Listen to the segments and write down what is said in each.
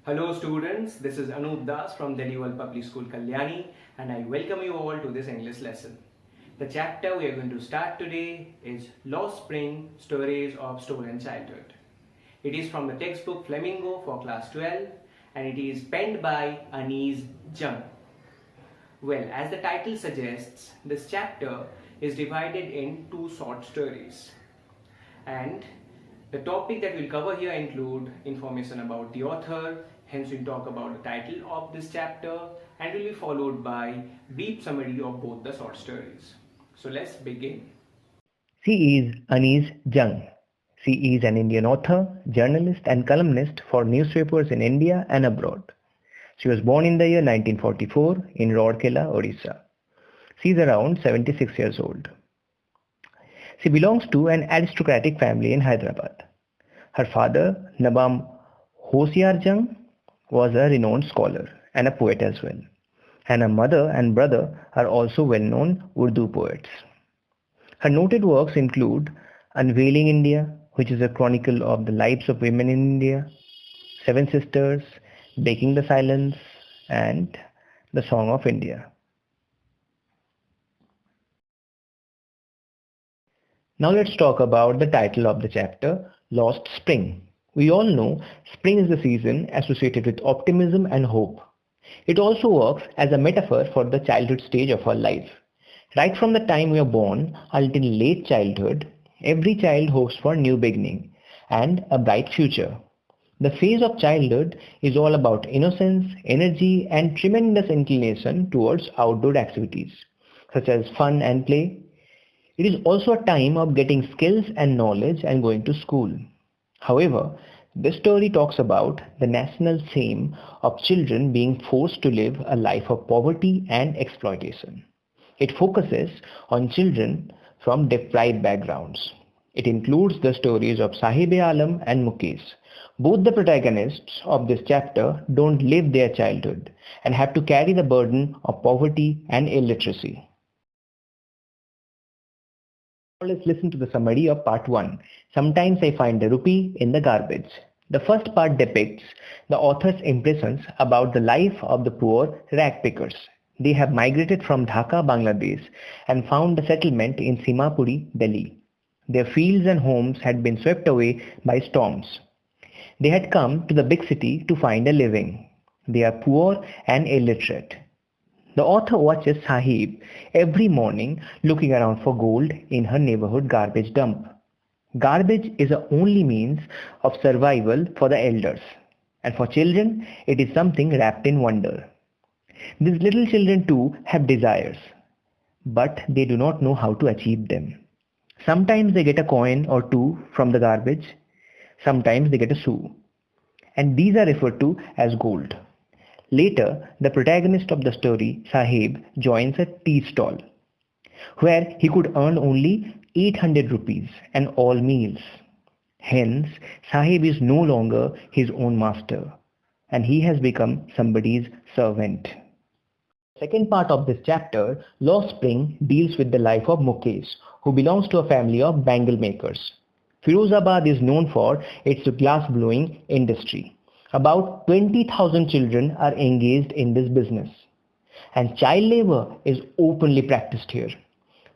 Hello students, this is Anup Das from Delhi World Public School Kalyani and I welcome you all to this English lesson. The chapter we are going to start today is Lost Spring Stories of Stolen Childhood. It is from the textbook Flamingo for class 12 and it is penned by Ch2. Well, as the title suggests, this chapter is divided in two short stories. And the topic that we'll cover here include information about the author, hence we'll talk about the title of this chapter and will be followed by brief summary of both the short stories. So let's begin. She is Ch2. She is an Indian author, journalist and columnist for newspapers in India and abroad. She was born in the year 1944 in Rourkela, Odisha. She is around 76 years old. She belongs to an aristocratic family in Hyderabad. Her father, Nabam Hoshiarjung, was a renowned scholar and a poet as well. And her mother and brother are also well-known Urdu poets. Her noted works include Unveiling India, which is a chronicle of the lives of women in India, Seven Sisters, Breaking the Silence, and The Song of India. Now let's talk about the title of the chapter, Lost Spring. We all know spring is the season associated with optimism and hope. It also works as a metaphor for the childhood stage of our life. Right from the time we are born until late childhood, every child hopes for a new beginning and a bright future. The phase of childhood is all about innocence, energy, and tremendous inclination towards outdoor activities, such as fun and play. It is also a time of getting skills and knowledge and going to school. However, this story talks about the national theme of children being forced to live a life of poverty and exploitation. It focuses on children from deprived backgrounds. It includes the stories of Sahib-e-Alam and Mukesh. Both the protagonists of this chapter don't live their childhood and have to carry the burden of poverty and illiteracy. Let's listen to the summary of part 1. Sometimes I find a rupee in the garbage. The first part depicts the author's impressions about the life of the poor rag pickers. They have migrated from Dhaka, Bangladesh and found a settlement in Simapuri, Delhi. Their fields and homes had been swept away by storms. They had come to the big city to find a living. They are poor and illiterate. The author watches Sahib every morning looking around for gold in her neighborhood garbage dump. Garbage is the only means of survival for the elders, and for children it is something wrapped in wonder. These little children too have desires, but they do not know how to achieve them. Sometimes they get a coin or two from the garbage, sometimes they get a sou, and these are referred to as gold. Later, the protagonist of the story, Sahib, joins a tea stall, where he could earn only 800 rupees and all meals. Hence, Sahib is no longer his own master, and he has become somebody's servant. Second part of this chapter, Lost Spring, deals with the life of Mukesh, who belongs to a family of bangle makers. Firozabad is known for its glass blowing industry. About 20,000 children are engaged in this business, and child labor is openly practiced here.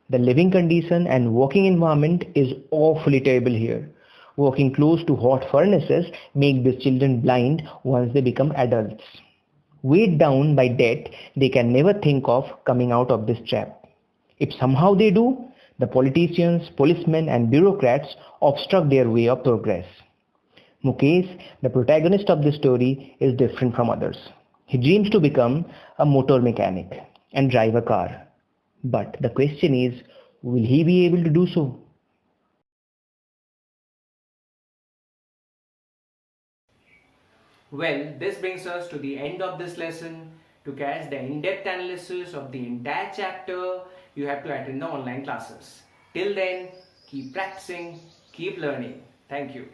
The living condition and working environment is awfully terrible here. Working close to hot furnaces make these children blind once they become adults. Weighed down by debt, they can never think of coming out of this trap. If somehow they do, the politicians, policemen and bureaucrats obstruct their way of progress. Mukesh, the protagonist of this story, is different from others. He dreams to become a motor mechanic and drive a car. But the question is, will he be able to do so? Well, this brings us to the end of this lesson. To catch the in-depth analysis of the entire chapter, you have to attend the online classes. Till then, keep practicing, keep learning. Thank you.